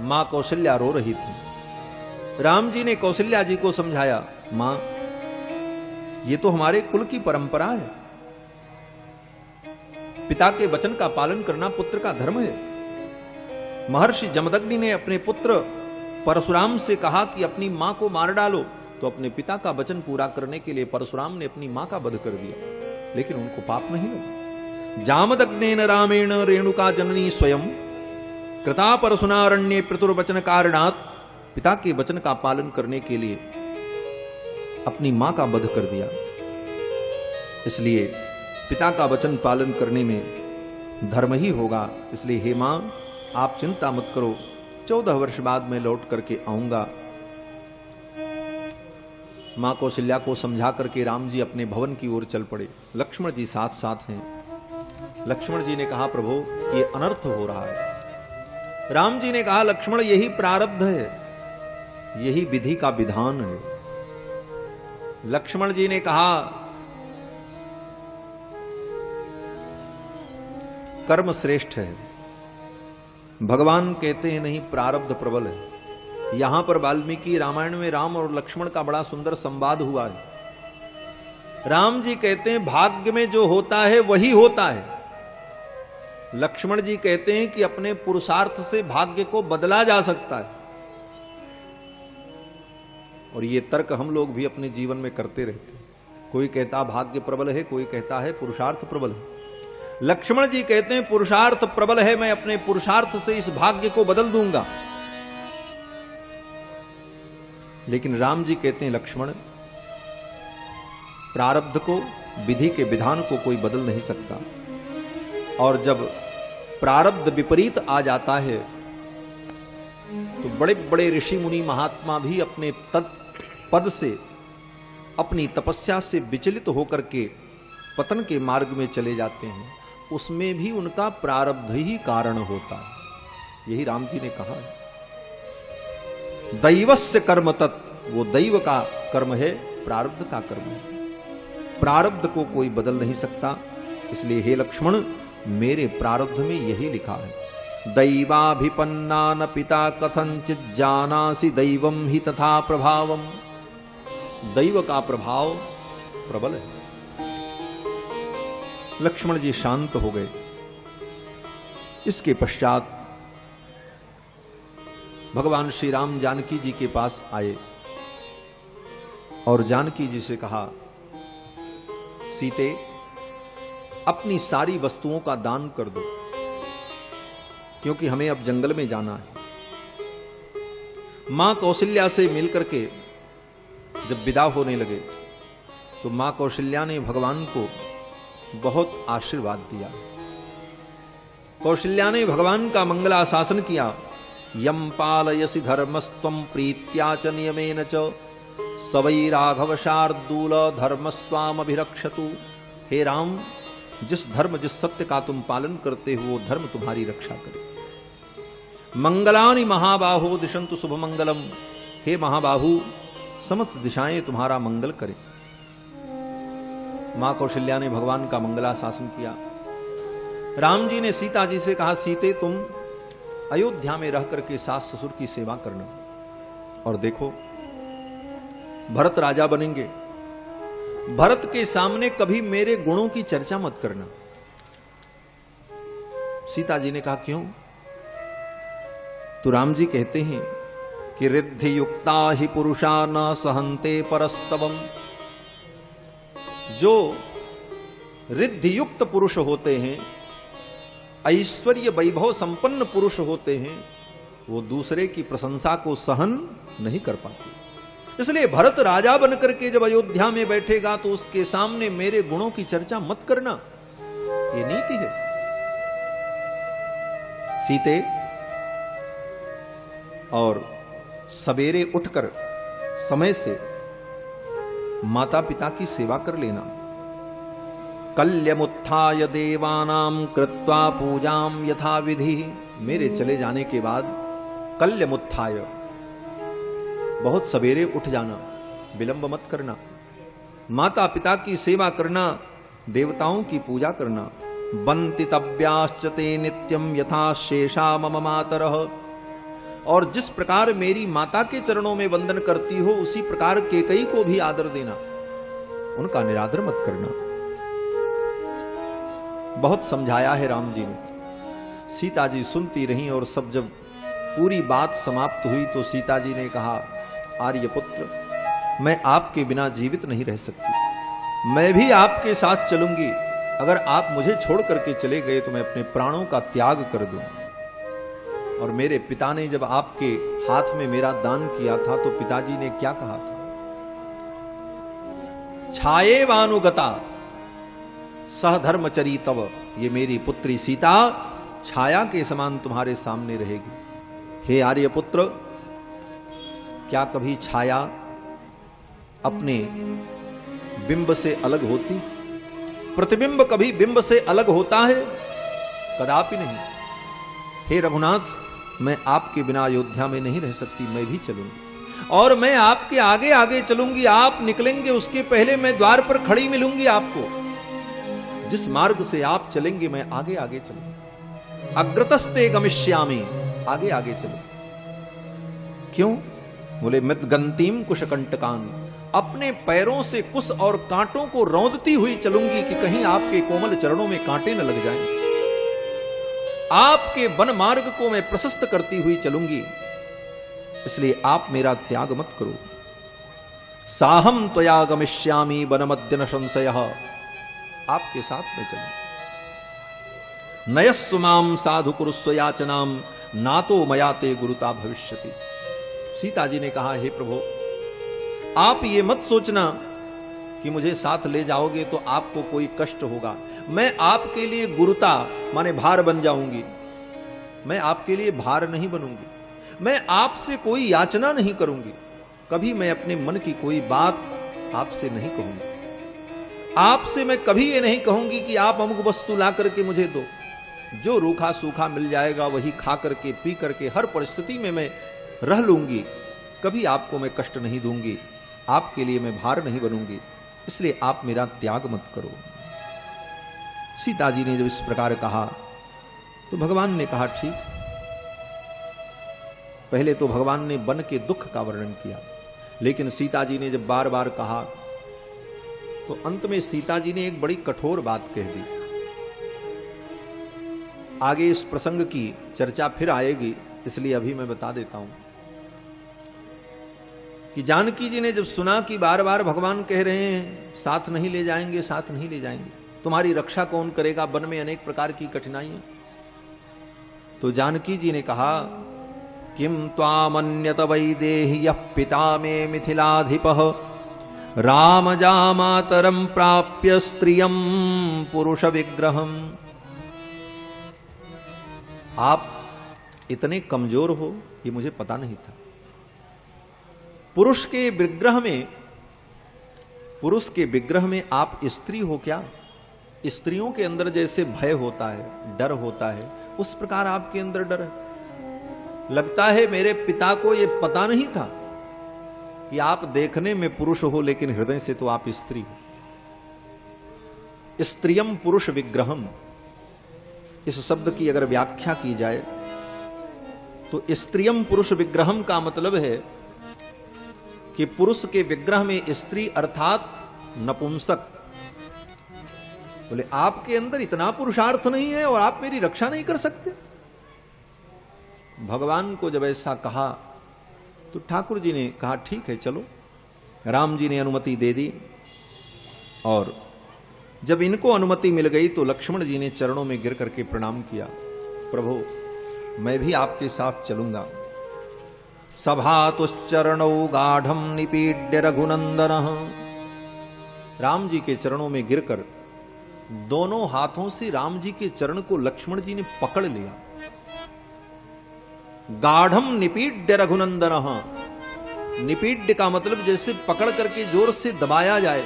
मां कौशल्या रो रही थी। राम जी ने कौशल्या जी को समझाया, मां ये तो हमारे कुल की परंपरा है, पिता के वचन का पालन करना पुत्र का धर्म है। महर्षि जमदग्नि ने अपने पुत्र परशुराम से कहा कि अपनी मां को मार डालो, तो अपने पिता का वचन पूरा करने के लिए परशुराम ने अपनी मां का वध कर दिया, लेकिन उनको पाप नहीं लगा। जामदग्नेन रामेण रेणुका जननी स्वयं कृता परशुनारण्ये पितुर्वचन कारणात्, पिता के वचन का पालन करने के लिए अपनी मां का वध कर दिया। इसलिए पिता का वचन पालन करने में धर्म ही होगा। इसलिए हे मां, आप चिंता मत करो, 14 वर्ष बाद मैं लौट करके आऊंगा। मां कौशल्या को समझा करके राम जी अपने भवन की ओर चल पड़े। लक्ष्मण जी साथ साथ हैं। लक्ष्मण जी ने कहा, प्रभु ये अनर्थ हो रहा है। राम जी ने कहा, लक्ष्मण यही प्रारब्ध है, यही विधि का विधान है। लक्ष्मण जी ने कहा, कर्म श्रेष्ठ है, भगवान कहते हैं नहीं प्रारब्ध प्रबल है। यहां पर वाल्मीकि रामायण में राम और लक्ष्मण का बड़ा सुंदर संवाद हुआ है। राम जी कहते हैं भाग्य में जो होता है वही होता है। लक्ष्मण जी कहते हैं कि अपने पुरुषार्थ से भाग्य को बदला जा सकता है। और ये तर्क हम लोग भी अपने जीवन में करते रहते हैं। कोई कहता भाग्य प्रबल है, कोई कहता है पुरुषार्थ प्रबल है। लक्ष्मण जी कहते हैं पुरुषार्थ प्रबल है, मैं अपने पुरुषार्थ से इस भाग्य को बदल दूंगा। लेकिन राम जी कहते हैं, लक्ष्मण प्रारब्ध को, विधि के विधान को कोई बदल नहीं सकता। और जब प्रारब्ध विपरीत आ जाता है तो बड़े बड़े ऋषि मुनि महात्मा भी अपने पद से, अपनी तपस्या से विचलित होकर के पतन के मार्ग में चले जाते हैं। उसमें भी उनका प्रारब्ध ही कारण होता है। यही राम जी ने कहा है, दैवस्य कर्म तत्, वो दैव का कर्म है, प्रारब्ध का कर्म है। प्रारब्ध को कोई बदल नहीं सकता। इसलिए हे लक्ष्मण, मेरे प्रारब्ध में यही लिखा है, दैवाभिपन्ना न पिता कथंचित जानासि दैवम ही तथा प्रभावम। दैव का प्रभाव प्रबल है। लक्ष्मण जी शांत हो गए। इसके पश्चात भगवान श्री राम जानकी जी के पास आए और जानकी जी से कहा, सीते अपनी सारी वस्तुओं का दान कर दो, क्योंकि हमें अब जंगल में जाना है। मां कौशल्या से मिलकर के जब विदा होने लगे तो मां कौशल्या ने भगवान को बहुत आशीर्वाद दिया। कौशल्या ने भगवान का मंगलाशासन किया। यम पालयसि धर्मस्त्वं प्रीत्या च नियमेन च सवै राघव शार्दूल धर्मस्त्वामभिरक्षतु। हे राम, जिस धर्म, जिस सत्य का तुम पालन करते हो वो धर्म तुम्हारी रक्षा करे। मंगलानि महाबाहो दिशंतु शुभ मंगलम। हे महाबाहु, समस्त दिशाएं तुम्हारा मंगल करें। मां कौशल्या ने भगवान का मंगलाशासन किया। राम जी ने सीता जी से कहा, सीते तुम अयोध्या में रह करके सास ससुर की सेवा करना, और देखो भरत राजा बनेंगे, भरत के सामने कभी मेरे गुणों की चर्चा मत करना। सीता जी ने कहा, क्यों? तो राम जी कहते हैं कि रिद्धि युक्ता ही पुरुषा न सहन्ते परस्तवम। जो रिद्धि युक्त पुरुष होते हैं, ऐश्वर्य वैभव संपन्न पुरुष होते हैं, वो दूसरे की प्रशंसा को सहन नहीं कर पाते। इसलिए भरत राजा बनकर के जब अयोध्या में बैठेगा तो उसके सामने मेरे गुणों की चर्चा मत करना, ये नीति है। सीते, और सवेरे उठकर समय से माता पिता की सेवा कर लेना। कल्यमुत्थाय देवानां कृत्वा पूजाम यथा विधि। मेरे चले जाने के बाद कल्यमुत्थाय, बहुत सवेरे उठ जाना, विलंब मत करना, माता पिता की सेवा करना, देवताओं की पूजा करना। बन्ति तव्याश्च ते नित्यं यथा शेषा मम मातरः और जिस प्रकार मेरी माता के चरणों में वंदन करती हो उसी प्रकार केकई को भी आदर देना, उनका निरादर मत करना। बहुत समझाया है राम जी ने। सीता जी सुनती रहीं और सब जब पूरी बात समाप्त हुई तो सीता जी ने कहा, आर्यपुत्र, मैं आपके बिना जीवित नहीं रह सकती, मैं भी आपके साथ चलूंगी। अगर आप मुझे छोड़ करके चले गए तो मैं अपने प्राणों का त्याग कर दूं। और मेरे पिता ने जब आपके हाथ में मेरा दान किया था तो पिताजी ने क्या कहा था, छाये वानुगता सहधर्मचरी तव, ये मेरी पुत्री सीता छाया के समान तुम्हारे सामने रहेगी। हे आर्यपुत्र, क्या कभी छाया अपने बिंब से अलग होती? प्रतिबिंब कभी बिंब से अलग होता है? कदापि नहीं। हे रघुनाथ, मैं आपके बिना अयोध्या में नहीं रह सकती, मैं भी चलूंगी और मैं आपके आगे आगे चलूंगी। आप निकलेंगे उसके पहले मैं द्वार पर खड़ी मिलूंगी आपको। जिस मार्ग से आप चलेंगे मैं आगे आगे चलूंगी। अग्रतस्ते गमिष्यामि, आगे आगे चलो। क्यों? बोले मृदगंतीम कुशकंटकान, अपने पैरों से कुश और कांटों को रौंदती हुई चलूंगी कि कहीं आपके कोमल चरणों में कांटे न लग जाएं। आपके वन मार्ग को मैं प्रशस्त करती हुई चलूंगी, इसलिए आप मेरा त्याग मत करो। साहम त्वया गमिष्यामि वनमद्य न संशयः, आपके साथ मैं चलूं। नयस्व माम साधु कुरुस्व याचनाम नातो मयाते गुरुता भविष्यति। सीता जी ने कहा, हे प्रभु, आप ये मत सोचना कि मुझे साथ ले जाओगे तो आपको कोई कष्ट होगा। मैं आपके लिए गुरुता माने भार बन जाऊंगी, मैं आपके लिए भार नहीं बनूंगी। मैं आपसे कोई याचना नहीं करूंगी, कभी मैं अपने मन की कोई बात आपसे नहीं कहूंगी। आपसे मैं कभी ये नहीं कहूंगी कि आप अमुक वस्तु ला करके मुझे दो। जो रूखा सूखा मिल जाएगा वही खा करके पी करके हर परिस्थिति में मैं रह लूंगी, कभी आपको मैं कष्ट नहीं दूंगी, आपके लिए मैं भार नहीं बनूंगी, इसलिए आप मेरा त्याग मत करो। सीता जी ने जब इस प्रकार कहा तो भगवान ने कहा, ठीक। पहले तो भगवान ने वन के दुख का वर्णन किया, लेकिन सीता जी ने जब बार बार कहा तो अंत में सीता जी ने एक बड़ी कठोर बात कह दी। आगे इस प्रसंग की चर्चा फिर आएगी, इसलिए अभी मैं बता देता हूं कि जानकी जी ने जब सुना कि बार बार भगवान कह रहे हैं साथ नहीं ले जाएंगे, साथ नहीं ले जाएंगे, तुम्हारी रक्षा कौन करेगा, वन में अनेक प्रकार की कठिनाइयां, तो जानकी जी ने कहा, किम त्वामन्यत वैदेह्यः पिता मे मिथिलाधिपः राम जामातरम प्राप्य स्त्रियम पुरुष विग्रहम। आप इतने कमजोर हो ये मुझे पता नहीं था। पुरुष के विग्रह में आप स्त्री हो क्या? स्त्रियों के अंदर जैसे भय होता है, डर होता है, उस प्रकार आपके अंदर डर है। लगता है मेरे पिता को यह पता नहीं था कि आप देखने में पुरुष हो लेकिन हृदय से तो आप स्त्री हो। स्त्रियम पुरुष विग्रहम, इस शब्द की अगर व्याख्या की जाए तो स्त्रियम पुरुष विग्रहम का मतलब है कि पुरुष के विग्रह में स्त्री अर्थात नपुंसक। बोले आपके अंदर इतना पुरुषार्थ नहीं है और आप मेरी रक्षा नहीं कर सकते। भगवान को जब ऐसा कहा तो ठाकुर जी ने कहा, ठीक है चलो। राम जी ने अनुमति दे दी और जब इनको अनुमति मिल गई तो लक्ष्मण जी ने चरणों में गिर करके प्रणाम किया, प्रभु मैं भी आपके साथ चलूंगा। सभातुश्चरणौ गाढ़म निपीड्य रघुनंदन, राम जी के चरणों में गिरकर दोनों हाथों से राम जी के चरण को लक्ष्मण जी ने पकड़ लिया। गाढ़म निपीड्य रघुनंदन, निपीड्य का मतलब जैसे पकड़ करके जोर से दबाया जाए।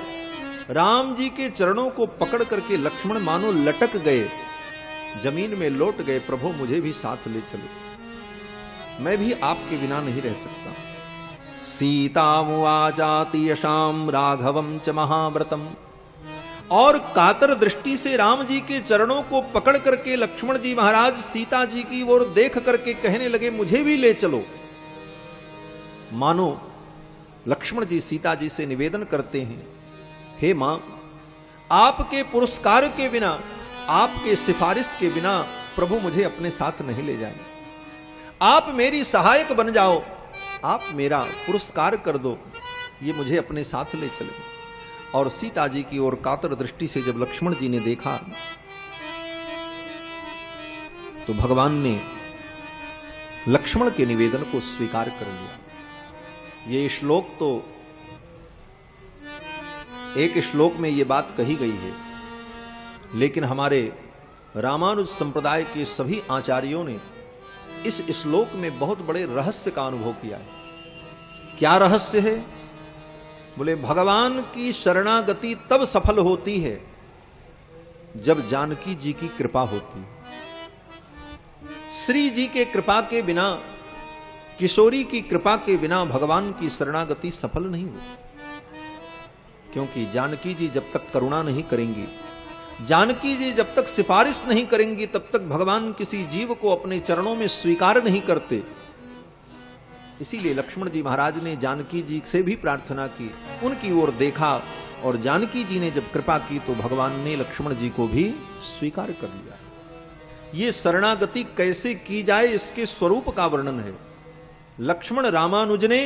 राम जी के चरणों को पकड़ करके लक्ष्मण मानो लटक गए, जमीन में लौट गए। प्रभु मुझे भी साथ ले चलो, मैं भी आपके बिना नहीं रह सकता। सीतामुवाचाति यशाम राघवम च महाव्रतम और कातर दृष्टि से राम जी के चरणों को पकड़ करके लक्ष्मण जी महाराज सीता जी की ओर देख करके कहने लगे, मुझे भी ले चलो। मानो लक्ष्मण जी सीता जी से निवेदन करते हैं, हे मां, आपके पुरस्कार के बिना, आपके सिफारिश के बिना प्रभु मुझे अपने साथ नहीं ले जाए। आप मेरी सहायक बन जाओ, आप मेरा पुरस्कार कर दो, ये मुझे अपने साथ ले चले। और सीता जी की ओर कातर दृष्टि से जब लक्ष्मण जी ने देखा तो भगवान ने लक्ष्मण के निवेदन को स्वीकार कर लिया। ये श्लोक तो एक श्लोक में ये बात कही गई है, लेकिन हमारे रामानुज संप्रदाय के सभी आचार्यों ने इस श्लोक में बहुत बड़े रहस्य का अनुभव किया है। क्या रहस्य है? बोले, भगवान की शरणागति तब सफल होती है जब जानकी जी की कृपा होती है। श्री जी के कृपा के बिना, किशोरी की कृपा के बिना भगवान की शरणागति सफल नहीं होती। क्योंकि जानकी जी जब तक करुणा नहीं करेंगी, जानकी जी जब तक सिफारिश नहीं करेंगी, तब तक भगवान किसी जीव को अपने चरणों में स्वीकार नहीं करते। इसीलिए लक्ष्मण जी महाराज ने जानकी जी से भी प्रार्थना की, उनकी ओर देखा, और जानकी जी ने जब कृपा की तो भगवान ने लक्ष्मण जी को भी स्वीकार कर लिया। ये शरणागति कैसे की जाए, इसके स्वरूप का वर्णन है। लक्ष्मण रामानुज ने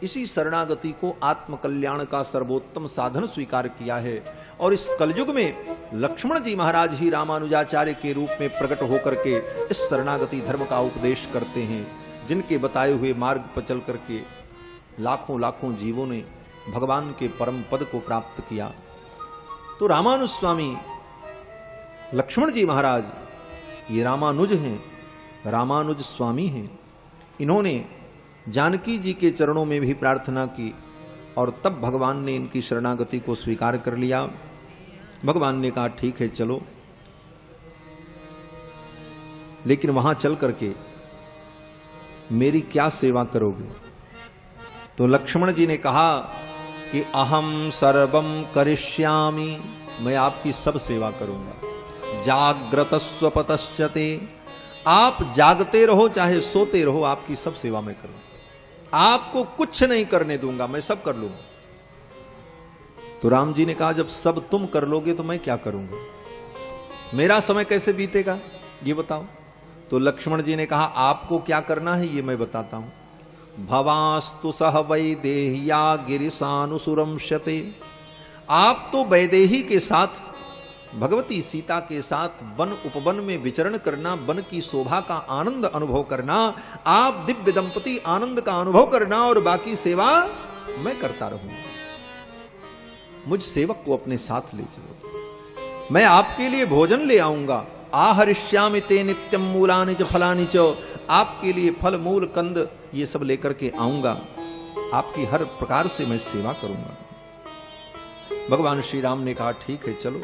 इसी शरणागति को आत्मकल्याण का सर्वोत्तम साधन स्वीकार किया है। और इस कलयुग में लक्ष्मण जी महाराज ही रामानुजाचार्य के रूप में प्रकट होकर के इस शरणागति धर्म का उपदेश करते हैं, जिनके बताए हुए मार्ग पर चल करके लाखों लाखों जीवों ने भगवान के परम पद को प्राप्त किया। तो रामानुज स्वामी लक्ष्मण जी महाराज ये रामानुज हैं, रामानुज स्वामी हैं। इन्होंने जानकी जी के चरणों में भी प्रार्थना की और तब भगवान ने इनकी शरणागति को स्वीकार कर लिया। भगवान ने कहा, ठीक है चलो, लेकिन वहां चल करके मेरी क्या सेवा करोगे? तो लक्ष्मण जी ने कहा कि अहम सर्वम करिष्यामि, मैं आपकी सब सेवा करूंगा। जाग्रत स्वपतश्चते, आप जागते रहो चाहे सोते रहो, आपकी सब सेवा मैं करूंगा, आपको कुछ नहीं करने दूंगा, मैं सब कर लूंगा। तो राम जी ने कहा, जब सब तुम कर लोगे तो मैं क्या करूंगा, मेरा समय कैसे बीतेगा ये बताओ। तो लक्ष्मण जी ने कहा, आपको क्या करना है ये मैं बताता हूं। भवास्तु सह वैदेह्या गिरिशानुसुरंशते, आप तो वैदेही के साथ, भगवती सीता के साथ वन उपवन में विचरण करना, वन की शोभा का आनंद अनुभव करना, आप दिव्य दंपति आनंद का अनुभव करना, और बाकी सेवा मैं करता रहूंगा। मुझ सेवक को अपने साथ ले चलो, मैं आपके लिए भोजन ले आऊंगा। आहरिष्यामि ते नित्यम मूलानि च फलानि च, आपके लिए फल मूल कंद ये सब लेकर के आऊंगा, आपकी हर प्रकार से मैं सेवा करूंगा। भगवान श्री राम ने कहा, ठीक है चलो।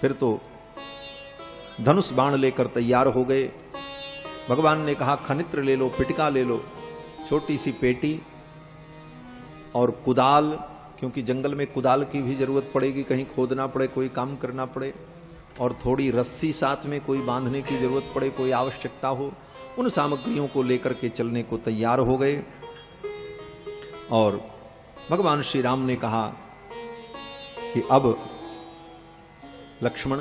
फिर तो धनुष बाण लेकर तैयार हो गए। भगवान ने कहा, खनित्र ले लो, पिटका ले लो, छोटी सी पेटी और कुदाल, क्योंकि जंगल में कुदाल की भी जरूरत पड़ेगी, कहीं खोदना पड़े, कोई काम करना पड़े, और थोड़ी रस्सी साथ में कोई बांधने की जरूरत पड़े, कोई आवश्यकता हो, उन सामग्रियों को लेकर के चलने को तैयार हो गए। और भगवान श्री राम ने कहा कि अब लक्ष्मण,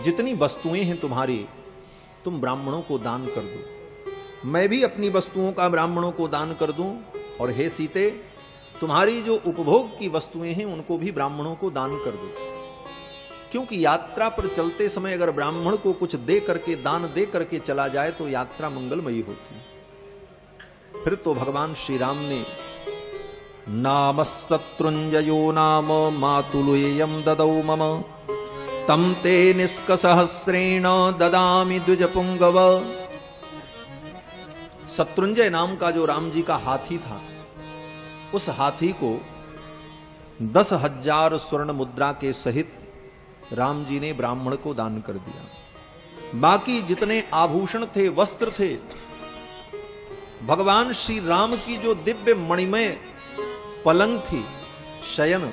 जितनी वस्तुएं हैं तुम्हारी, तुम ब्राह्मणों को दान कर दो, मैं भी अपनी वस्तुओं का ब्राह्मणों को दान कर दूं, और हे सीते, तुम्हारी जो उपभोग की वस्तुएं हैं उनको भी ब्राह्मणों को दान कर दो। क्योंकि यात्रा पर चलते समय अगर ब्राह्मण को कुछ दे करके, दान दे करके चला जाए तो यात्रा मंगलमयी होती है। फिर तो भगवान श्री राम ने नाम शत्रुंजयो नाम मातुलेयम ददौ मम तम ते निष्कसहस्रेण ददामि द्विजपुंगव। शत्रुंजय नाम का जो राम जी का हाथी था, उस हाथी को 10,000 स्वर्ण मुद्रा के सहित राम जी ने ब्राह्मण को दान कर दिया। बाकी जितने आभूषण थे, वस्त्र थे, भगवान श्री राम की जो दिव्य मणिमय पलंग थी, शयन,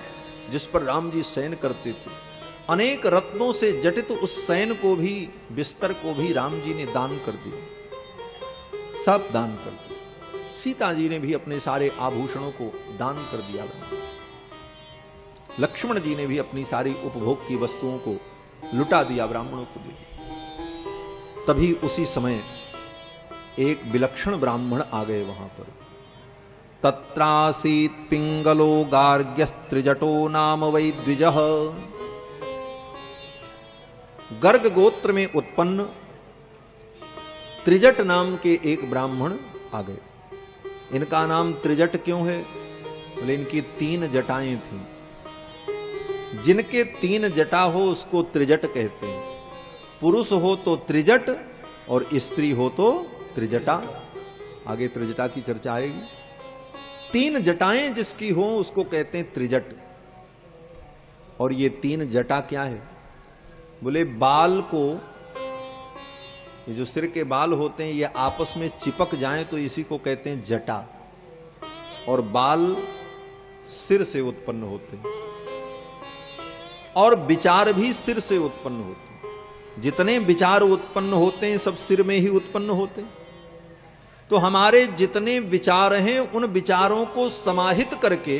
जिस पर राम जी शयन करते थे, अनेक रत्नों से जटित उस शयन को भी, बिस्तर को भी राम जी ने दान कर दिया, सब दान कर दिया। सीता जी ने भी अपने सारे आभूषणों को दान कर दिया। लक्ष्मण जी ने भी अपनी सारी उपभोग की वस्तुओं को लुटा दिया, ब्राह्मणों को दे दिया। तभी उसी समय एक विलक्षण ब्राह्मण आ गए वहां पर। तत्रासीत पिंगलो गार्ग्यस्त्रिजटो नाम वै द्विजः। गर्ग गोत्र में उत्पन्न त्रिजट नाम के एक ब्राह्मण आ गए। इनका नाम त्रिजट क्यों है? बोले इनकी 3 जटाएं थीं। जिनके 3 जटा हो उसको त्रिजट कहते हैं। पुरुष हो तो त्रिजट और स्त्री हो तो त्रिजटा। आगे त्रिजटा की चर्चा आएगी। 3 जटाएं जिसकी हो उसको कहते हैं त्रिजट। और ये 3 जटा क्या है? बोले बाल को, ये जो सिर के बाल होते हैं ये आपस में चिपक जाएं तो इसी को कहते हैं जटा। और बाल सिर से उत्पन्न होते हैं और विचार भी सिर से उत्पन्न होते हैं। जितने विचार उत्पन्न होते हैं सब सिर में ही उत्पन्न होते हैं। तो हमारे जितने विचार हैं उन विचारों को समाहित करके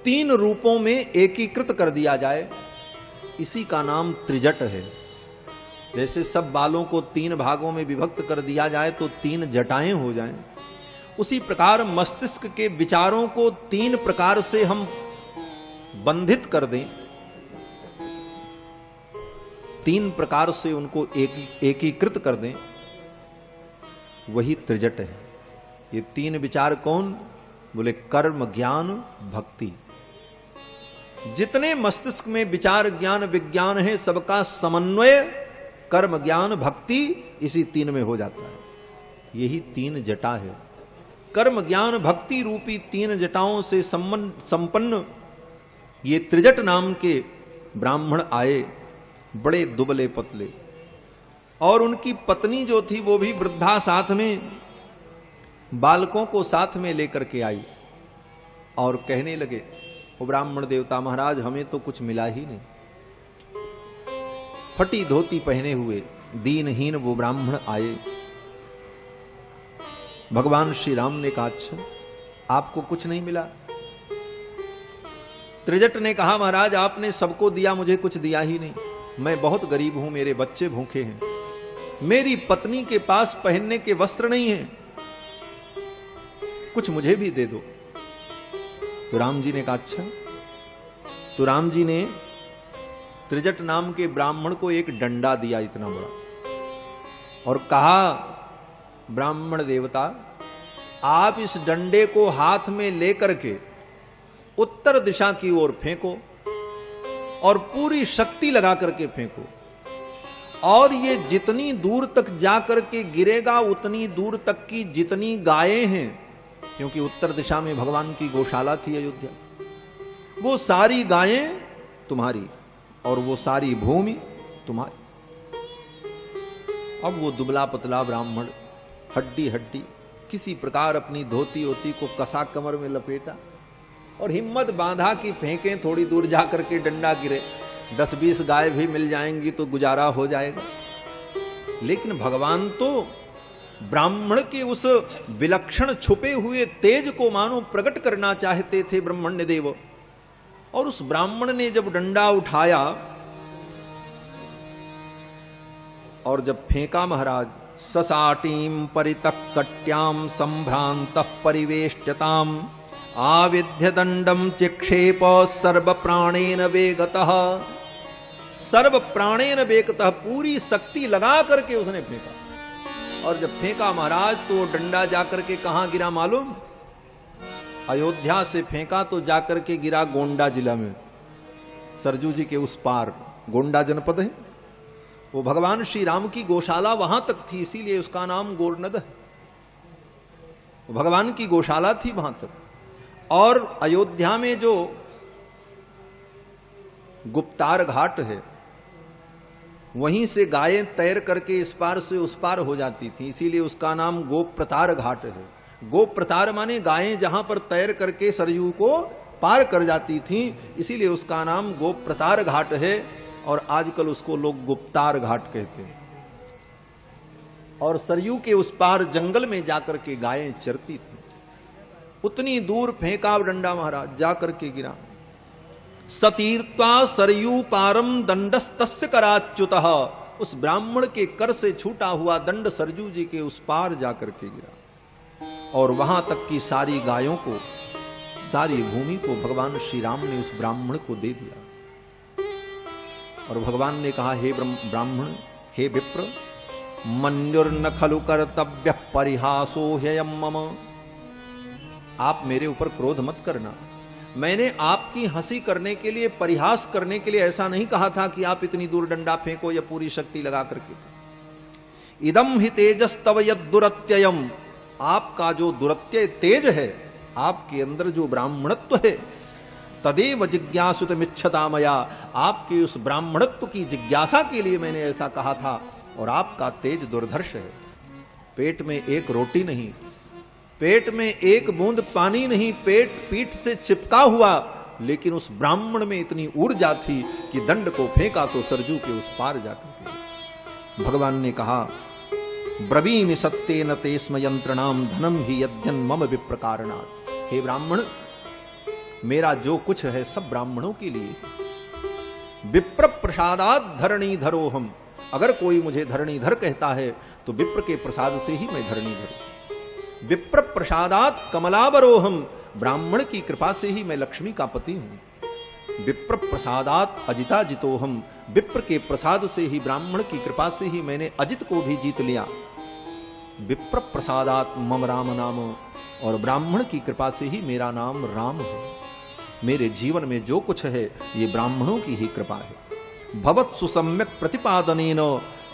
3 रूपों में एकीकृत कर दिया जाए, इसी का नाम त्रिजट है। जैसे सब बालों को 3 भागों में विभक्त कर दिया जाए तो 3 जटाएं हो जाएं, उसी प्रकार मस्तिष्क के विचारों को 3 प्रकार से हम बंधित कर दें, 3 प्रकार से उनको एकीकृत कर दें, वही त्रिजट है। ये 3 विचार कौन? बोले कर्म, ज्ञान, भक्ति। जितने मस्तिष्क में विचार, ज्ञान, विज्ञान है सबका समन्वय कर्म, ज्ञान, भक्ति इसी 3 में हो जाता है। यही 3 जटा है। कर्म, ज्ञान, भक्ति रूपी 3 जटाओं से संपन्न ये त्रिजट नाम के ब्राह्मण आए, बड़े दुबले पतले, और उनकी पत्नी जो थी वो भी वृद्धा, साथ में बालकों को साथ में लेकर के आई और कहने लगे, वो ब्राह्मण देवता महाराज हमें तो कुछ मिला ही नहीं। फटी धोती पहने हुए दीनहीन वो ब्राह्मण आए। भगवान श्री राम ने कहा, अच्छा आपको कुछ नहीं मिला? त्रिजट ने कहा, महाराज आपने सबको दिया, मुझे कुछ दिया ही नहीं। मैं बहुत गरीब हूं, मेरे बच्चे भूखे हैं, मेरी पत्नी के पास पहनने के वस्त्र नहीं हैं, कुछ मुझे भी दे दो। तो राम जी ने कहा, अच्छा। तो राम जी ने त्रिजट नाम के ब्राह्मण को एक डंडा दिया इतना बड़ा, और कहा, ब्राह्मण देवता आप इस डंडे को हाथ में लेकर के उत्तर दिशा की ओर फेंको और पूरी शक्ति लगा करके फेंको, और ये जितनी दूर तक जाकर के गिरेगा उतनी दूर तक की जितनी गायें हैं, क्योंकि उत्तर दिशा में भगवान की गौशाला थी अयोध्या, वो सारी गायें तुम्हारी और वो सारी भूमि तुम्हारी। अब वो दुबला पतला ब्राह्मण हड्डी हड्डी किसी प्रकार अपनी धोती ओती को कसा कमर में लपेटा और हिम्मत बांधा कि फेंकें, थोड़ी दूर जाकर के डंडा गिरे, 10-20 गाय भी मिल जाएंगी तो गुजारा हो जाएगा। लेकिन भगवान तो ब्राह्मण के उस विलक्षण छुपे हुए तेज को मानो प्रकट करना चाहते थे ब्रह्मण्य देव। और उस ब्राह्मण ने जब डंडा उठाया और जब फेंका, महाराज, ससाटीम परितक्कट्याम संभ्रांतः परिवेष्ट्यताम आविध्य दंडम चिक्षेप सर्व प्राणेन वेगतः। सर्व प्राणेन वेगतः, पूरी शक्ति लगा करके उसने फेंका। और जब फेंका महाराज तो डंडा जाकर के कहां गिरा मालूम? अयोध्या से फेंका तो जाकर के गिरा गोंडा जिला में, सरजू जी के उस पार गोंडा जनपद है। वो भगवान श्री राम की गौशाला वहां तक थी, इसीलिए उसका नाम गोरनद है। भगवान की गौशाला थी वहां तक। और अयोध्या में जो गुप्तार घाट है वहीं से गायें तैर करके इस पार से उस पार हो जाती थी, इसीलिए उसका नाम गोप्रतार घाट है। गोप्रतार माने गायें जहां पर तैर करके सरयू को पार कर जाती थीं, इसीलिए उसका नाम गोप्रतार घाट है। और आजकल उसको लोग गुप्तार घाट कहते हैं। और सरयू के उस पार जंगल में जाकर के गायें चरती थी। उतनी दूर फेंका डंडा महाराज, जाकर के गिरा। सतीर्त्वा सरयू पारम दंडस्तस्य कराच्युतः, उस ब्राह्मण के कर से छूटा हुआ दंड सरयू जी के उस पार जाकर के गिरा। और वहां तक की सारी गायों को, सारी भूमि को भगवान श्री राम ने उस ब्राह्मण को दे दिया। और भगवान ने कहा, हे ब्राह्मण, हे विप्र, मन्युर्न खलु कर्तव्य परिहासो ह्ययम् मम। आप मेरे ऊपर क्रोध मत करना। मैंने आपकी हंसी करने के लिए, परिहास करने के लिए ऐसा नहीं कहा था कि आप इतनी दूर डंडा फेंको या पूरी शक्ति लगा करके। इदम ही तेजस्तव यद दुरत्ययम, आपका जो दुरत्यय तेज है, आपके अंदर जो ब्राह्मणत्व है, तदेव जिज्ञासुतमिच्छता मया, आपके उस ब्राह्मणत्व की जिज्ञासा के लिए मैंने ऐसा कहा था। और आपका तेज दुर्धर्ष है। पेट में एक रोटी नहीं, पेट में एक बूंद पानी नहीं, पेट पीठ से चिपका हुआ, लेकिन उस ब्राह्मण में इतनी ऊर्जा थी कि दंड को फेंका तो सरजू के उस पार जाकर के। भगवान ने कहा, ब्रवीमि सत्येन तेस्म यंत्रणाम धनम ही यद्यन मम विप्रकारणात्। हे ब्राह्मण, मेरा जो कुछ है सब ब्राह्मणों के लिए। विप्र प्रसादात धरणीधरोहम, अगर कोई मुझे धरणीधर कहता है तो विप्र के प्रसाद से ही मैं धरणीधर हूं। विप्र प्रसादात कमलावरोहम, ब्राह्मण की कृपा से ही मैं लक्ष्मी का पति हूं। विप्र प्रसादात अजिता जितोहम, विप्र के प्रसाद से ही, ब्राह्मण की कृपा से ही मैंने अजित को भी जीत लिया। विप्र प्रसादात मम राम नाम, और ब्राह्मण की कृपा से ही मेरा नाम राम है। मेरे जीवन में जो कुछ है ये ब्राह्मणों की ही कृपा है। भवत सुसम्यक प्रतिपादनेन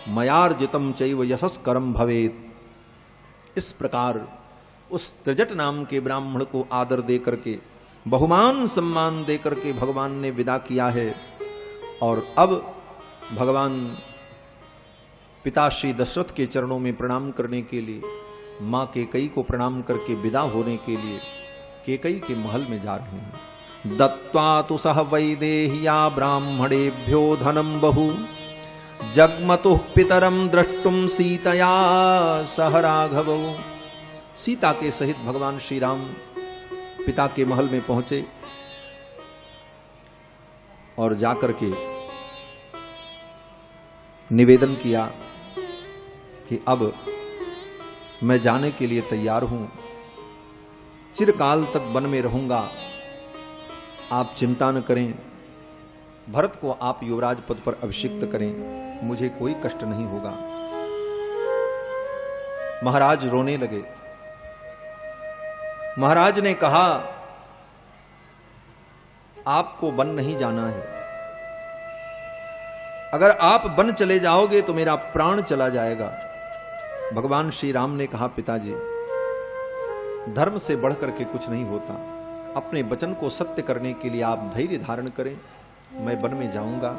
मयार्जितम चैव यशस्करम भवेत्। इस प्रकार उस त्रिजट नाम के ब्राह्मण को आदर दे करके, बहुमान सम्मान दे करके भगवान ने विदा किया है। और अब भगवान पिता श्री दशरथ के चरणों में प्रणाम करने के लिए, मां केकई को प्रणाम करके विदा होने के लिए केकई के महल में जा रहे हैं। दत्त्वा तु सह वैदेह्या ब्राह्मणेभ्यो धनम बहु, जगमतुः पितरम द्रष्टुम सीतया सह राघवौ। सीता के सहित भगवान श्री राम पिता के महल में पहुंचे और जाकर के निवेदन किया कि अब मैं जाने के लिए तैयार हूं, चिरकाल तक वन में रहूंगा, आप चिंता न करें, भरत को आप युवराज पद पर अभिषिक्त करें, मुझे कोई कष्ट नहीं होगा। महाराज रोने लगे। महाराज ने कहा, आपको वन नहीं जाना है, अगर आप वन चले जाओगे तो मेरा प्राण चला जाएगा। भगवान श्री राम ने कहा, पिताजी, धर्म से बढ़कर के कुछ नहीं होता, अपने वचन को सत्य करने के लिए आप धैर्य धारण करें, मैं वन में जाऊंगा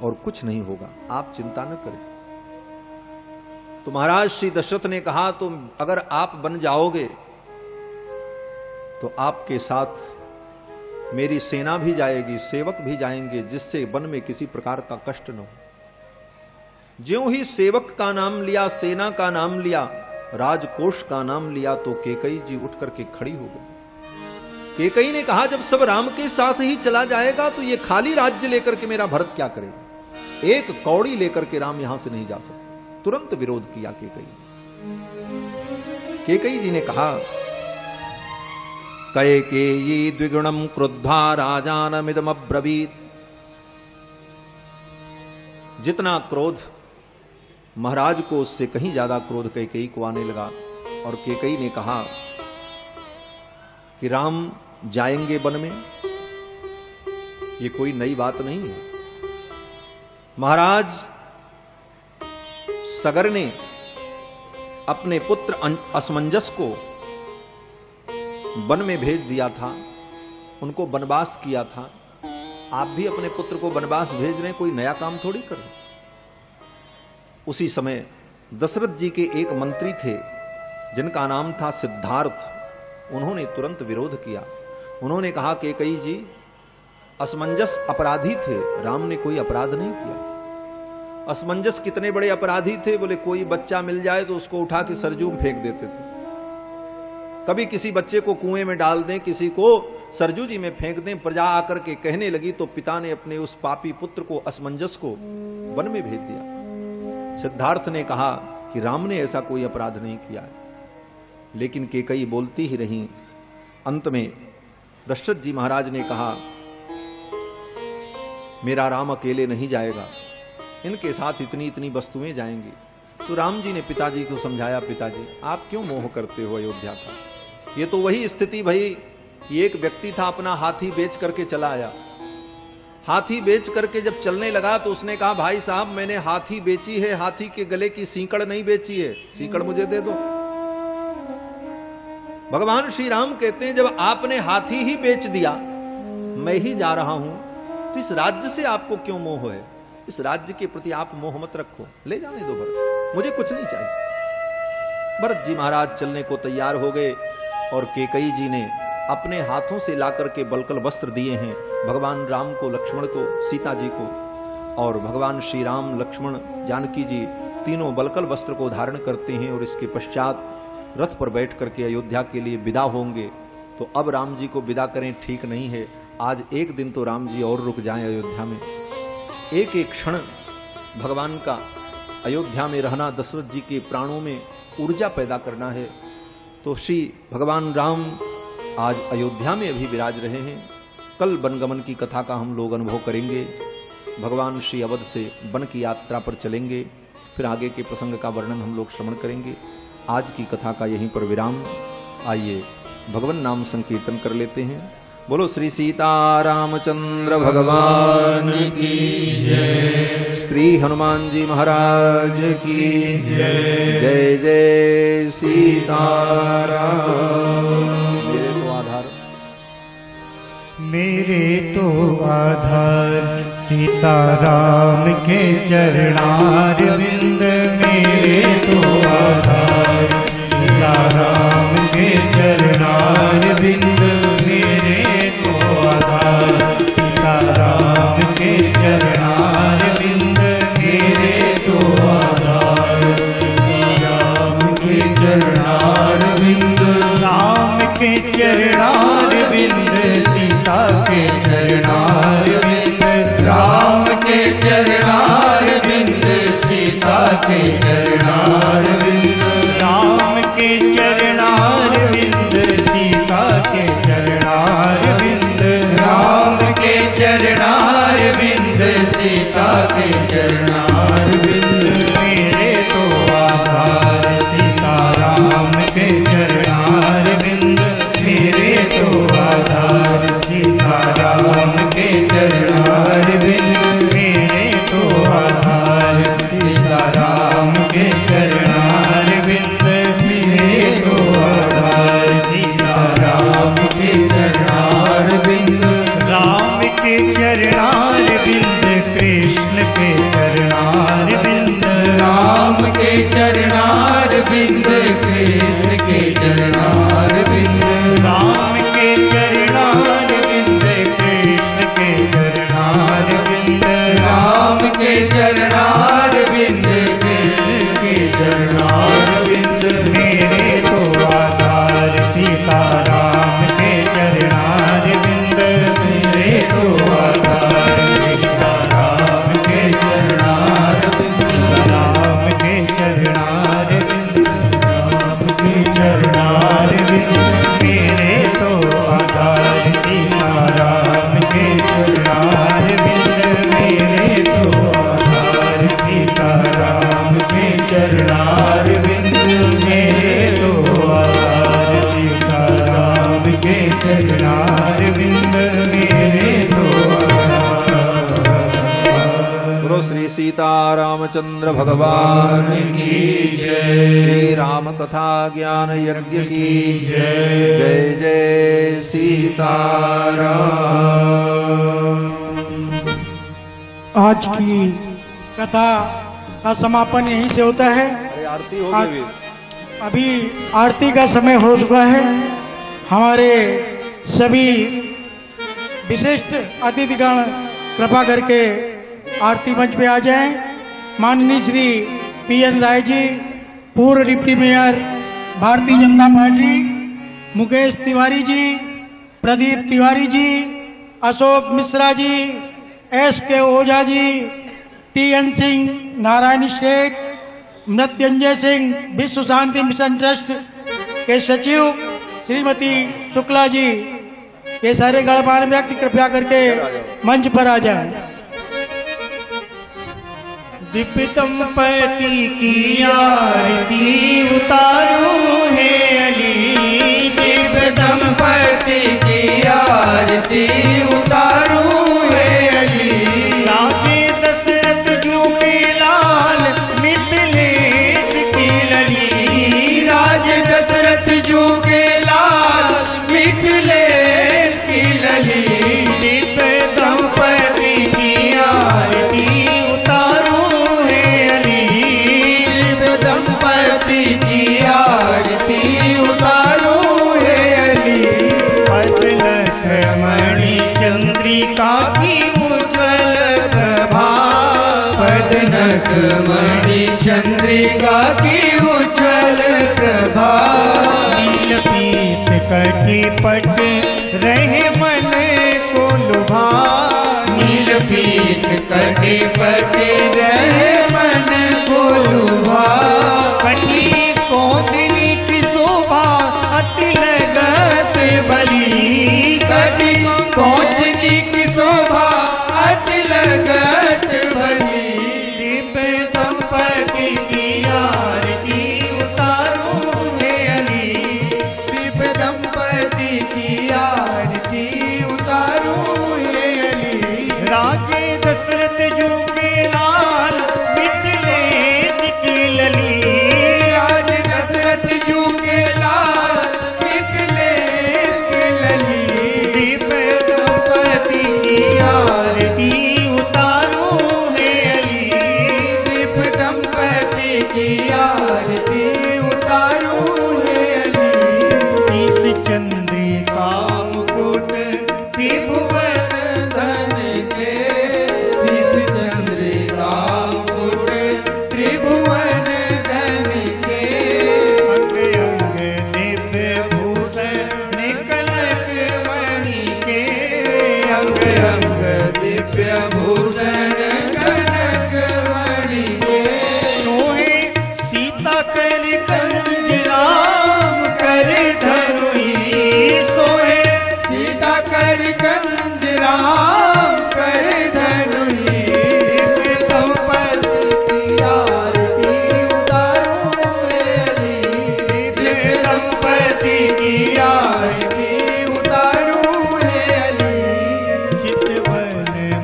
और कुछ नहीं होगा, आप चिंता न करें। तो महाराज श्री दशरथ ने कहा, तो अगर आप वन जाओगे तो आपके साथ मेरी सेना भी जाएगी, सेवक भी जाएंगे, जिससे वन में किसी प्रकार का कष्ट न हो। ज्यों ही सेवक का नाम लिया, सेना का नाम लिया, राजकोष का नाम लिया, तो केकई जी उठ करके खड़ी हो गई। केकई ने कहा, जब सब राम के साथ ही चला जाएगा तो ये खाली राज्य लेकर के मेरा भरत क्या करेगा? एक कौड़ी लेकर के राम यहां से नहीं जा सकते। तुरंत विरोध किया केकई। केकई जी ने कहा, कैकेयी द्विगुणम क्रुद्धा राजानमिदम अब्रवीत। जितना क्रोध महाराज को, उससे कहीं ज्यादा क्रोध कैकेयी को आने लगा। और केकई ने कहा कि राम जाएंगे वन में, ये कोई नई बात नहीं है। महाराज सगर ने अपने पुत्र असमंजस को वन में भेज दिया था, उनको वनवास किया था। आप भी अपने पुत्र को वनवास भेज रहे हैं, कोई नया काम थोड़ी कर रहे। उसी समय दशरथ जी के एक मंत्री थे जिनका नाम था सिद्धार्थ, उन्होंने तुरंत विरोध किया। उन्होंने कहा कि कैकेयी जी असमंजस अपराधी थे, राम ने कोई अपराध नहीं किया। असमंजस कितने बड़े अपराधी थे? बोले कोई बच्चा मिल जाए तो उसको उठा के सरजू में फेंक देते थे। कभी किसी बच्चे को कुएं में डाल दें, किसी को सरजू जी में फेंक दें। प्रजा आकर के कहने लगी तो पिता ने अपने उस पापी पुत्र को, असमंजस को, वन में भेज दिया। सिद्धार्थ ने कहा कि राम ने ऐसा कोई अपराध नहीं किया है, लेकिन कैकेयी बोलती ही रही। अंत में दशरथ जी महाराज ने कहा मेरा राम अकेले नहीं जाएगा, इनके साथ इतनी इतनी वस्तुएं जाएंगी। तो राम जी ने पिताजी को समझाया, पिताजी आप क्यों मोह करते हो अयोध्या का? ये तो वही स्थिति भाई, एक व्यक्ति था अपना हाथी बेच करके चला आया। हाथी बेच करके जब चलने लगा तो उसने कहा भाई साहब मैंने हाथी बेची है, हाथी के गले की सीकड़ नहीं बेची है, सीकड़ मुझे दे दो। भगवान श्री राम कहते हैं जब आपने हाथी ही बेच दिया, मैं ही जा रहा हूं, तो इस राज्य से आपको क्यों मोह है? इस राज्य के प्रति आप मोह मत रखो, ले जाने दो भरत, मुझे कुछ नहीं चाहिए। भरत जी महाराज चलने को तैयार हो गए और कैकेयी जी ने अपने हाथों से लाकर के बलकल वस्त्र दिए हैं भगवान राम को, लक्ष्मण को, सीता जी को। और भगवान श्री राम, लक्ष्मण, जानकी जी तीनों बलकल वस्त्र को धारण करते हैं और इसके पश्चात रथ पर बैठ करके अयोध्या के लिए विदा होंगे। तो अब राम जी को विदा करें ठीक नहीं है, आज एक दिन तो राम जी और रुक जाएं अयोध्या में। एक एक क्षण भगवान का अयोध्या में रहना, दशरथ जी के प्राणों में ऊर्जा पैदा करना है। तो श्री भगवान राम आज अयोध्या में अभी विराज रहे हैं। कल वनगमन की कथा का हम लोग अनुभव करेंगे। भगवान श्री अवध से वन की यात्रा पर चलेंगे, फिर आगे के प्रसंग का वर्णन हम लोग श्रवण करेंगे। आज की कथा का यहीं पर विराम। आइए भगवान नाम संकीर्तन कर लेते हैं। बोलो श्री सीता रामचंद्र भगवान की जय, श्री हनुमान जी महाराज की जय। जय जय सीताराम। मेरे तो आधार सीताराम के चरणार बिंद, मेरे तो आधार सीताराम के चरणार बिंद, मेरे तो आधार सीताराम के चरणार बिंद, मेरे तो आधार सीताराम के चरणार बिंद, राम के चरणार बिंद, सीता के चरणार बिंद, राम के चरणार बिंद, सीता के चरणार बिंद, राम के चरणार बिंद, सीता के चरणार बिंद, राम के चरणार बिंद, सीता के चरणार बिंद, मेरे तो आधार सीताराम के चरणार बिंद, मेरे तो आधार सीताराम के चरणार बिंद, मेरे तो आधार सीताराम के चरणार बिंद, मेरे तो आधार सीताराम के चरणार बिंद, राम के चरणार बिंद, कृष्ण के चरणार बिंद, राम के चरणार बिंद, कृष्ण के चरणार बिंद, राम के चरणार बिंद, कृष्ण के चरणार बिंद, राम के चरणार बिंद, कृष्ण के चरणार बिंद, मेरे तो आधार सीताराम के चरणार बिंद, मेरे तो आधार सीताराम के चरणार बिंद, राम के चरणार बिंद, राम के चरणार बिंद, मेरे तो आधार सीताराम के चरणार बिंद, मेरे तो आधार सीताराम के चरणार बिंद, मेरे तो आधार सीताराम के चरणार बिंद, मेरे तो बोलो श्री सीता रामचंद्र भगवान की जय। श्री राम कथा ज्ञान यज्ञ की जय। जय जय सीताराम। आज की कथा का समापन यहीं से होता है। अरे आरती हो गई। अभी आरती का समय हो चुका है। हमारे सभी विशिष्ट अतिथिगण कृपा करके आरती मंच पे आ जाएं। माननीय श्री पीएन राय जी, पूर्व deputy mayor Bharatiya Janata party, Mukesh Tiwari ji, Pradeep Tiwari ji, Ashok Mishra ji, SK. Ojha ji, TN. Singh, Narayan Sheth, Mrityunjay Singh, विश्व शांति मिशन ट्रस्ट के सचिव श्रीमती शुक्ला जी, ये सारे गणमान्य व्यक्ति कृपया करके मंच पर आ जाएं। दिव्य दंपति की आरती उतारो है अली, दिव्य दंपति की आरती उतारो है अली। राजे दशरथ जो के लाल मिथिलेश की लली, राजे दशरथ जो के लाल मिथिलेश की लली। दिव्य दंपति की आरती उतारो की आरती उतारो है अली। पदनख मणि चंद्रिका की उज्ज्वल प्रभा, पदनख मणि चंद्रिका की उज्ज्वल प्रभा। नीलपीत कटी पट रहे मन को लुभा, नीलपीत कटी पट रहे मन को लुभा। कटी कोदनी की शोभा अति लगत भली, कटी कोचनी की शोभा अति लगत भली। दिव्य दंपति की आरती उतारो है अली, दिव्य दंपति की आरती उतारो है अली। राजे दशरथ जो के लाल मिथिलेश की लली, जो के लाल मिथिलेश की लली। दिव्य दंपति की आरती उतारो है अली, दिव्य दंपति की आरती उतारो है अली। शीश चंद्रिका मुकुट त्रिभुवन धन के, शीश चंद्रिका मुकुट त्रिभुवन धन के। दिव्य भूषण कनक मणि के। सोहे सीता कर कंज राम कर धनुई, सोहे सीता कर कंज राम कर धनुई। दिव्य दंपति की आरती उतारो है अली, दिव्य दंपति की आरती उतारो है अली। चितवन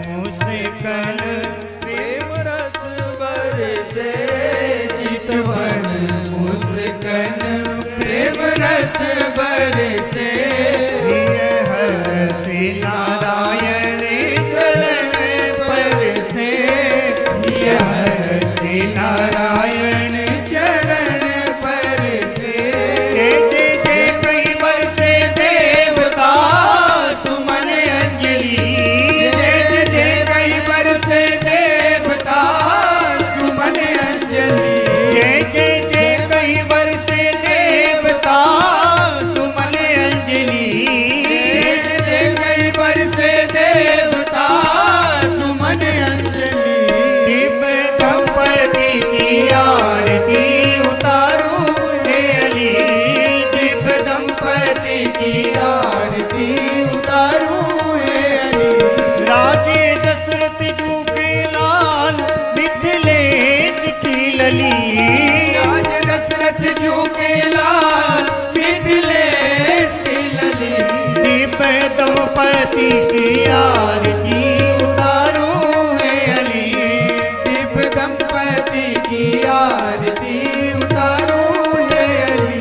मुस्कन प्रेम रस बरसे, चितवन मुस्कन प्रेम रस बरसे। हरसि नारायण शरण परसे, हरसि नारायण चरण परसे। जय जय कई बरसे देवता सुमन अंजलि, जय जय कई बरसे देवता सुमन अंजलि। जय जय जय कई बरसे देवता सुमन अंजलि, जय जय कई बरसे देवता सुमन अंजलि। दिव्य दंपति की आरती उतारो है अली, दिव्य दंपति की आरती उतारो है अली। राजे दशरथ जो के लाल मिथिलेश की लली, राजे दशरथ जो के लाल मिथिलेश की लली। दिव्य दंपति की आरती उतारो है अली, दिव्य दंपति की आरती उतारो है अली।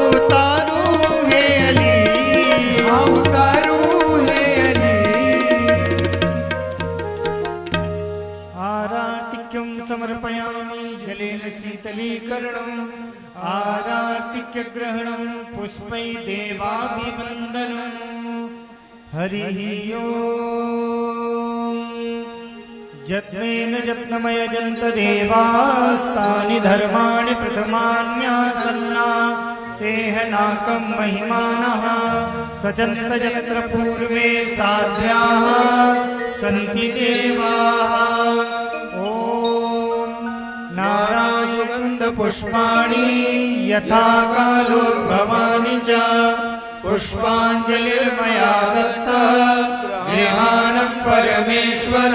उतारो है अली, उतारो है अली। आरातिक्यं समर्पयामि जलेन शीतले स्थलीकरणम् आरार्तिक्यग्रहणम् पुष्पै देवाभिवन्दनम् हरिः ओम् यत्नेन यत्नमयजन्त देवास्तानि धर्माणि प्रथमान्यासन्ना तेह नाकं महिमानः सचन्त यत्र पूर्वे साध्याः सन्ति देवाः ॐ नारायणगन्धपुष्पाणि यथा कालोद्भवानि च पुष्पाञ्जलिर्मया दत्ता गृहाणं परमेश्वर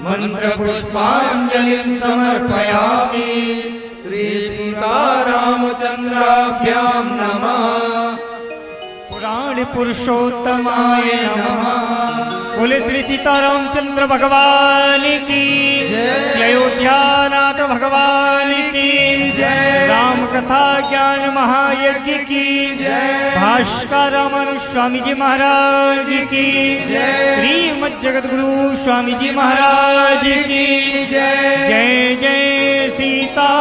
मन्त्रपुष्पाञ्जलिं समर्पयामि श्री सीतारामचन्द्राभ्यां नमः पुराण पुरुषोत्तमाय नमः बोले श्री सीतारामचंद्र भगवान की जय अयोध्यानाथ भगवान की जय राम कथा ज्ञान महायज्ञ की जय भास्कर रामानुज स्वामी जी महाराज की जय श्रीमद् जगद्गुरु स्वामी जी महाराज की जय जय जय सीता